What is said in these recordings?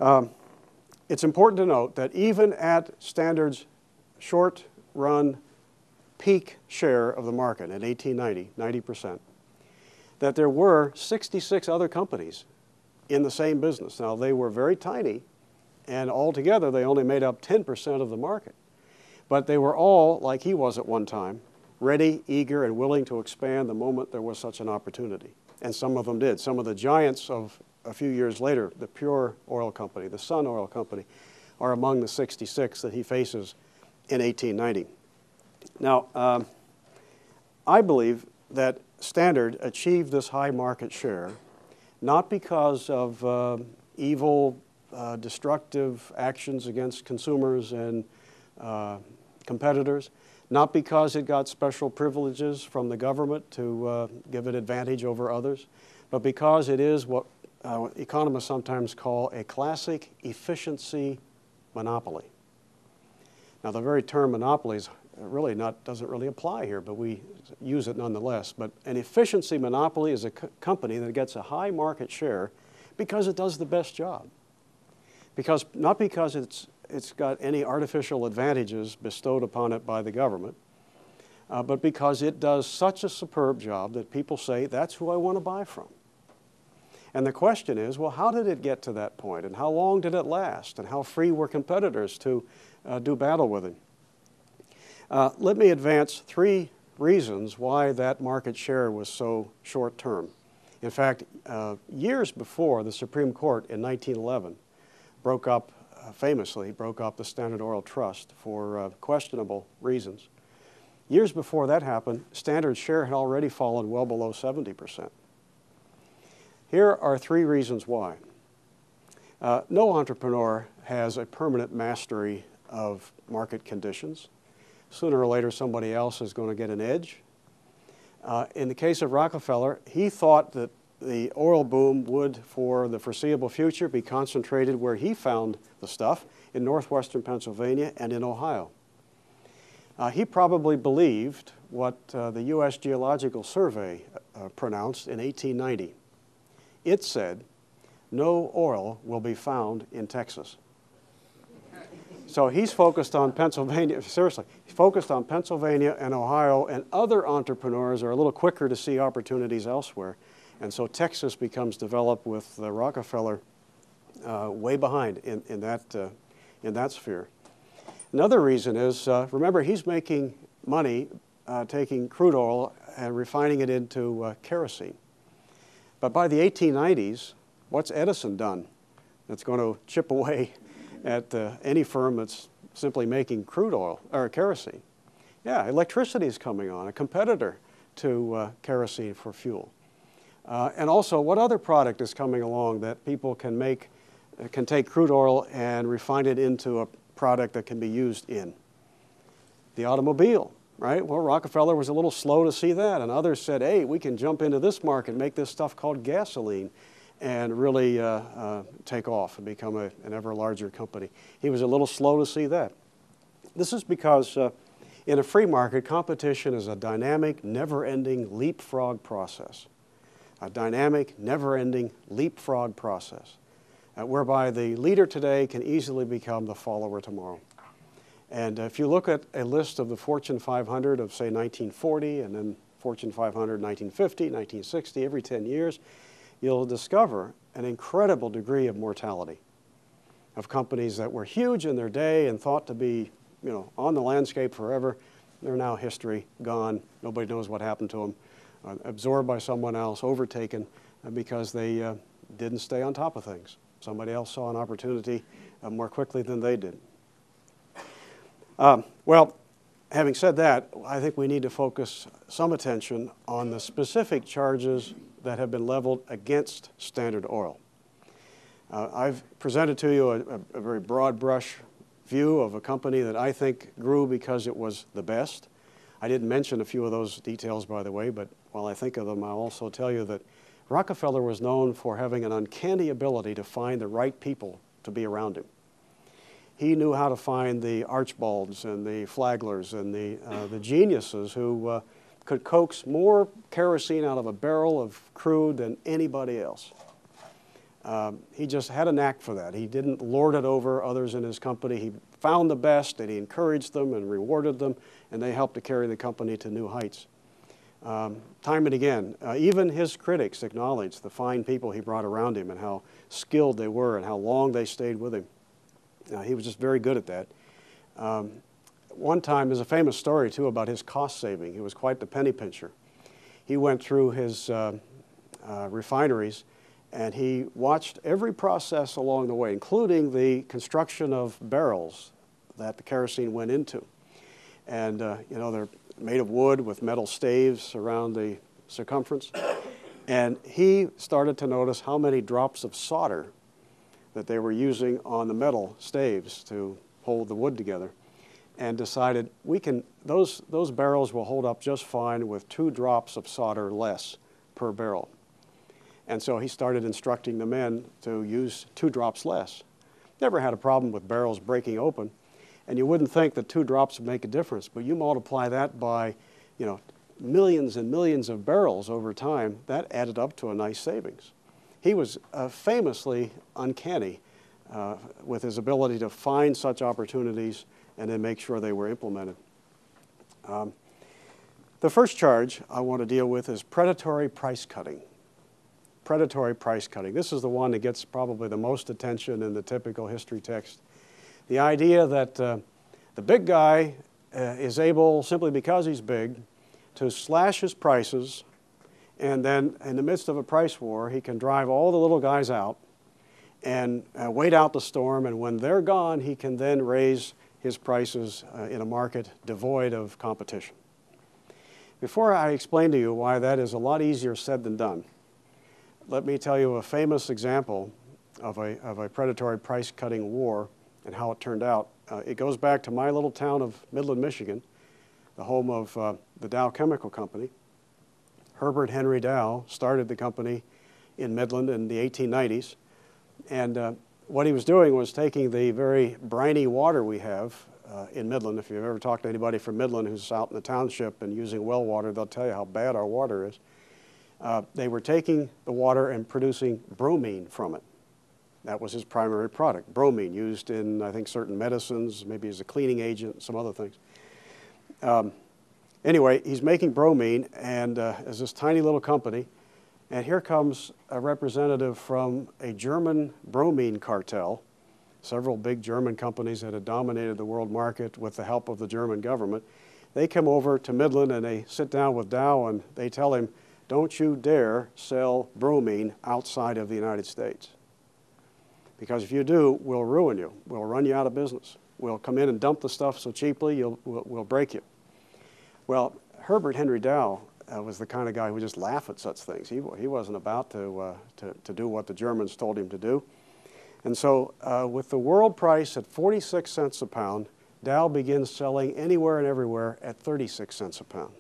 It's important to note that even at Standard's short-run peak share of the market in 1890, 90%, that there were 66 other companies in the same business. Now, they were very tiny, and altogether they only made up 10% of the market. But they were all, like he was at one time, ready, eager, and willing to expand the moment there was such an opportunity. And some of them did. Some of the giants of a few years later, the Pure Oil Company, the Sun Oil Company, are among the 66 that he faces in 1890. Now, I believe that Standard achieved this high market share not because of evil, destructive actions against consumers and competitors, not because it got special privileges from the government to give it advantage over others, but because it is what economists sometimes call a classic efficiency monopoly. Now, the very term monopoly is really doesn't really apply here, but we use it nonetheless. But an efficiency monopoly is a company that gets a high market share because it does the best job. Not because it's got any artificial advantages bestowed upon it by the government, but because it does such a superb job that people say, that's who I want to buy from. And the question is, well, how did it get to that point? And how long did it last? And how free were competitors to do battle with it? Let me advance 3 reasons why that market share was so short-term. In fact, years before, the Supreme Court in 1911 famously broke up the Standard Oil Trust for questionable reasons. Years before that happened, Standard's share had already fallen well below 70%. Here are 3 reasons why. No entrepreneur has a permanent mastery of market conditions. Sooner or later, somebody else is going to get an edge. In the case of Rockefeller, he thought that the oil boom would, for the foreseeable future, be concentrated where he found the stuff, in northwestern Pennsylvania and in Ohio. He probably believed what the U.S. Geological Survey pronounced in 1890. It said, no oil will be found in Texas. So he's focused on Pennsylvania, seriously, he's focused on Pennsylvania and Ohio, and other entrepreneurs are a little quicker to see opportunities elsewhere. And so Texas becomes developed with Rockefeller way behind in that sphere. Another reason is, remember, he's making money taking crude oil and refining it into kerosene. But by the 1890s, what's Edison done that's going to chip away at any firm that's simply making crude oil or kerosene? Yeah, electricity is coming on, a competitor to kerosene for fuel. And also, what other product is coming along that people can take crude oil and refine it into a product that can be used in? The automobile, right? Well, Rockefeller was a little slow to see that, and others said, hey, we can jump into this market and make this stuff called gasoline and really take off and become an ever larger company. He was a little slow to see that. This is because in a free market, competition is a dynamic, never-ending leapfrog process. A dynamic, never-ending leapfrog process, whereby the leader today can easily become the follower tomorrow. And if you look at a list of the Fortune 500 of, say, 1940, and then Fortune 500, 1950, 1960, every 10 years, you'll discover an incredible degree of mortality of companies that were huge in their day and thought to be, on the landscape forever. They're now history, gone. Nobody knows what happened to them. Absorbed by someone else, overtaken because they didn't stay on top of things. Somebody else saw an opportunity more quickly than they did. Well, having said that, I think we need to focus some attention on the specific charges that have been leveled against Standard Oil. I've presented to you a very broad brush view of a company that I think grew because it was the best. I didn't mention a few of those details, by the way, but while I think of them, I'll also tell you that Rockefeller was known for having an uncanny ability to find the right people to be around him. He knew how to find the Archbalds and the Flaglers and the geniuses who could coax more kerosene out of a barrel of crude than anybody else. He just had a knack for that. He didn't lord it over others in his company. He found the best, and he encouraged them and rewarded them, and they helped to carry the company to new heights. Time and again, even his critics acknowledged the fine people he brought around him and how skilled they were and how long they stayed with him. He was just very good at that. One time, there's a famous story, too, about his cost saving. He was quite the penny pincher. He went through his refineries, and he watched every process along the way, including the construction of barrels that the kerosene went into. And, you know, they're made of wood with metal staves around the circumference. And he started to notice how many drops of solder that they were using on the metal staves to hold the wood together, and decided those barrels will hold up just fine with 2 drops of solder less per barrel. And so he started instructing the men to use 2 drops less. Never had a problem with barrels breaking open, and you wouldn't think that 2 drops would make a difference, but you multiply that by, you know, millions and millions of barrels over time, that added up to a nice savings. He was famously uncanny with his ability to find such opportunities and then make sure they were implemented. The first charge I want to deal with is predatory price cutting. Predatory price cutting. This is the one that gets probably the most attention in the typical history text. The idea that the big guy is able, simply because he's big, to slash his prices, and then in the midst of a price war, he can drive all the little guys out and wait out the storm, and when they're gone, he can then raise his prices in a market devoid of competition. Before I explain to you why that is a lot easier said than done, let me tell you a famous example of a predatory price-cutting war and how it turned out. It goes back to my little town of Midland, Michigan, the home of the Dow Chemical Company. Herbert Henry Dow started the company in Midland in the 1890s. And what he was doing was taking the very briny water we have in Midland. If you've ever talked to anybody from Midland who's out in the township and using well water, they'll tell you how bad our water is. They were taking the water and producing bromine from it. That was his primary product, bromine, used in, I think, certain medicines, maybe as a cleaning agent, some other things. Anyway, he's making bromine, and as this tiny little company, and here comes a representative from a German bromine cartel, several big German companies that had dominated the world market with the help of the German government. They come over to Midland and they sit down with Dow and they tell him, don't you dare sell bromine outside of the United States. Because if you do, we'll ruin you. We'll run you out of business. We'll come in and dump the stuff so cheaply, we'll break you. Well, Herbert Henry Dow was the kind of guy who would just laugh at such things. He wasn't about to do what the Germans told him to do. And so with the world price at 46 cents a pound, Dow begins selling anywhere and everywhere at 36 cents a pound.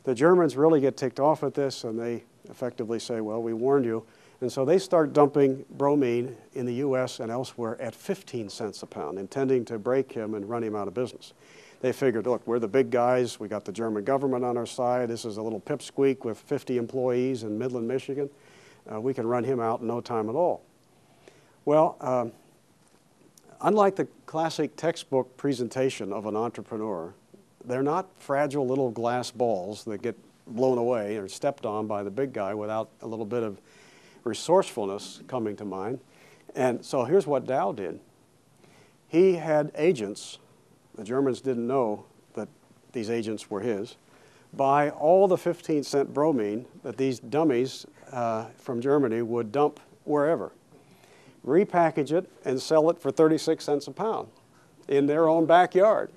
The Germans really get ticked off at this, and they effectively say, well, we warned you. And so they start dumping bromine in the U.S. and elsewhere at 15 cents a pound, intending to break him and run him out of business. They figured, look, we're the big guys. We got the German government on our side. This is a little pipsqueak with 50 employees in Midland, Michigan. We can run him out in no time at all. Well, unlike the classic textbook presentation of an entrepreneur, they're not fragile little glass balls that get blown away or stepped on by the big guy without a little bit of resourcefulness coming to mind. And so here's what Dow did. He had agents, the Germans didn't know that these agents were his, buy all the 15-cent bromine that these dummies from Germany would dump wherever, repackage it, and sell it for 36 cents a pound in their own backyard.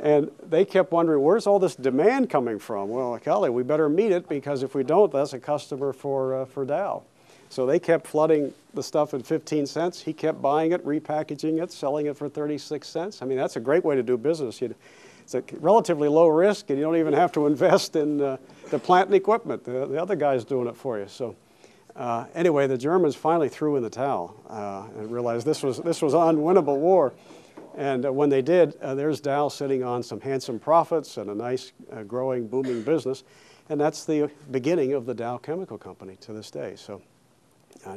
And they kept wondering, where's all this demand coming from? Well, golly, we better meet it, because if we don't, that's a customer for Dow. So they kept flooding the stuff at 15 cents. He kept buying it, repackaging it, selling it for 36 cents. I mean, that's a great way to do business. It's a relatively low risk, and you don't even have to invest in the plant and equipment. The other guy's doing it for you. So anyway, the Germans finally threw in the towel and realized this was an unwinnable war. And when they did, there's Dow sitting on some handsome profits and a nice, growing, booming business. And that's the beginning of the Dow Chemical Company to this day. So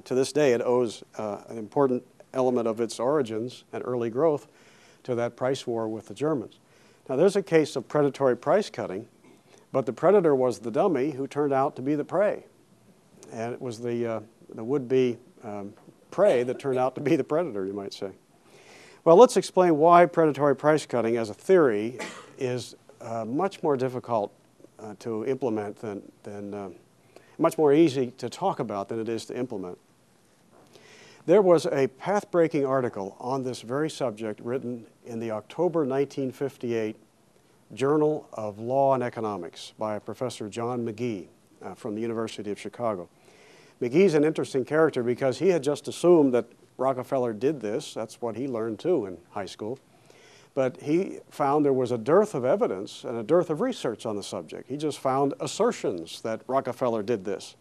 To this day, it owes an important element of its origins and early growth to that price war with the Germans. Now, there's a case of predatory price cutting, but the predator was the dummy who turned out to be the prey. And it was the would-be prey that turned out to be the predator, you might say. Well, let's explain why predatory price cutting as a theory is much more difficult to implement than much more easy to talk about than it is to implement. There was a path-breaking article on this very subject written in the October 1958 Journal of Law and Economics by Professor John McGee from the University of Chicago. McGee's an interesting character because he had just assumed that Rockefeller did this. That's what he learned too in high school. But he found there was a dearth of evidence and a dearth of research on the subject. He just found assertions that Rockefeller did this.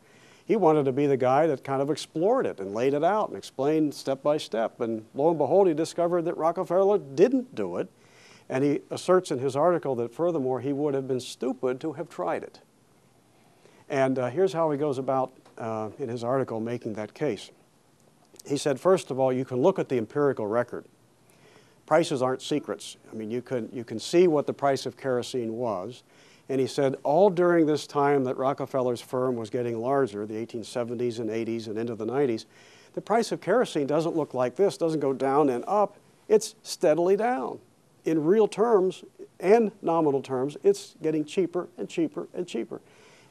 He wanted to be the guy that kind of explored it and laid it out and explained step by step. And lo and behold, he discovered that Rockefeller didn't do it. And he asserts in his article that furthermore, he would have been stupid to have tried it. And here's how he goes about in his article making that case. He said, first of all, you can look at the empirical record. Prices aren't secrets. I mean, you can see what the price of kerosene was. And he said, all during this time that Rockefeller's firm was getting larger, the 1870s and 80s and into the 90s, the price of kerosene doesn't look like this, doesn't go down and up. It's steadily down. In real terms and nominal terms, it's getting cheaper and cheaper and cheaper.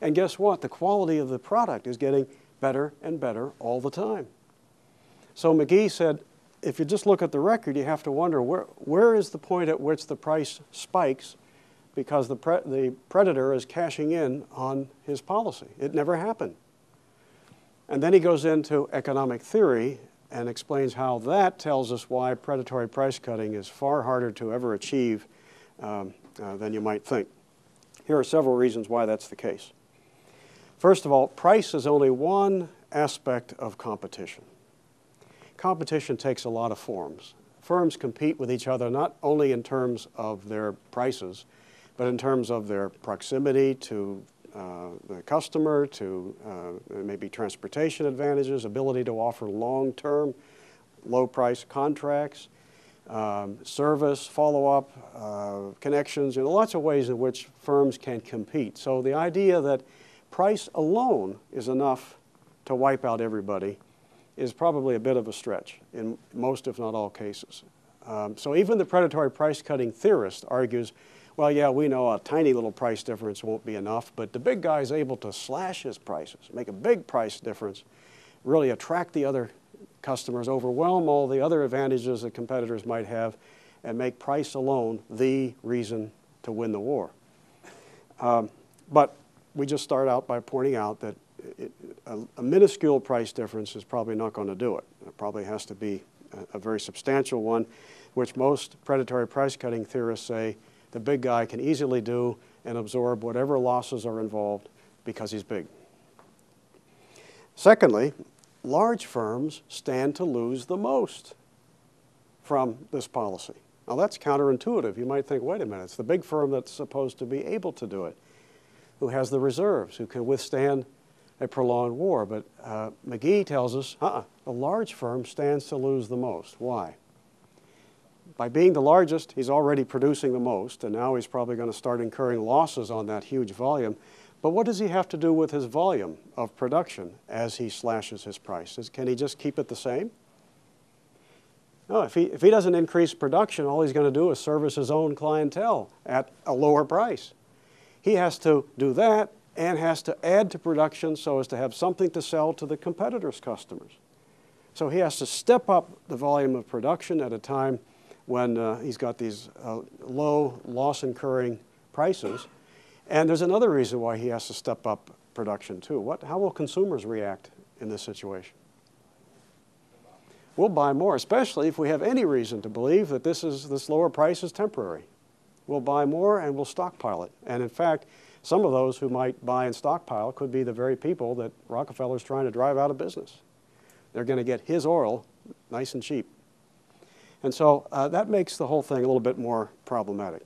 And guess what? The quality of the product is getting better and better all the time. So McGee said, if you just look at the record, you have to wonder where is the point at which the price spikes because the predator is cashing in on his policy. It never happened. And then he goes into economic theory and explains how that tells us why predatory price cutting is far harder to ever achieve than you might think. Here are several reasons why that's the case. First of all, price is only one aspect of competition. Competition takes a lot of forms. Firms compete with each other not only in terms of their prices, but in terms of their proximity to the customer, to maybe transportation advantages, ability to offer long-term, low-price contracts, service, follow-up, connections, lots of ways in which firms can compete. So the idea that price alone is enough to wipe out everybody is probably a bit of a stretch in most, if not all, cases. So even the predatory price-cutting theorist argues, well, yeah, we know a tiny little price difference won't be enough, but the big guy is able to slash his prices, make a big price difference, really attract the other customers, overwhelm all the other advantages that competitors might have, and make price alone the reason to win the war. But we just start out by pointing out that a minuscule price difference is probably not going to do it. It probably has to be a very substantial one, which most predatory price-cutting theorists say the big guy can easily do and absorb whatever losses are involved because he's big. Secondly, large firms stand to lose the most from this policy. Now that's counterintuitive. You might think, wait a minute, it's the big firm that's supposed to be able to do it, who has the reserves, who can withstand a prolonged war. But McGee tells us, the large firm stands to lose the most. Why? By being the largest, he's already producing the most, and now he's probably going to start incurring losses on that huge volume. But what does he have to do with his volume of production as he slashes his prices? Can he just keep it the same? No, if he doesn't increase production, all he's going to do is service his own clientele at a lower price. He has to do that and has to add to production so as to have something to sell to the competitors' customers. So he has to step up the volume of production at a time when he's got these low loss-incurring prices. And there's another reason why he has to step up production too. How will consumers react in this situation? We'll buy more, especially if we have any reason to believe that this lower price is temporary. We'll buy more and we'll stockpile it. And in fact, some of those who might buy and stockpile could be the very people that Rockefeller's trying to drive out of business. They're going to get his oil nice and cheap. And so that makes the whole thing a little bit more problematic.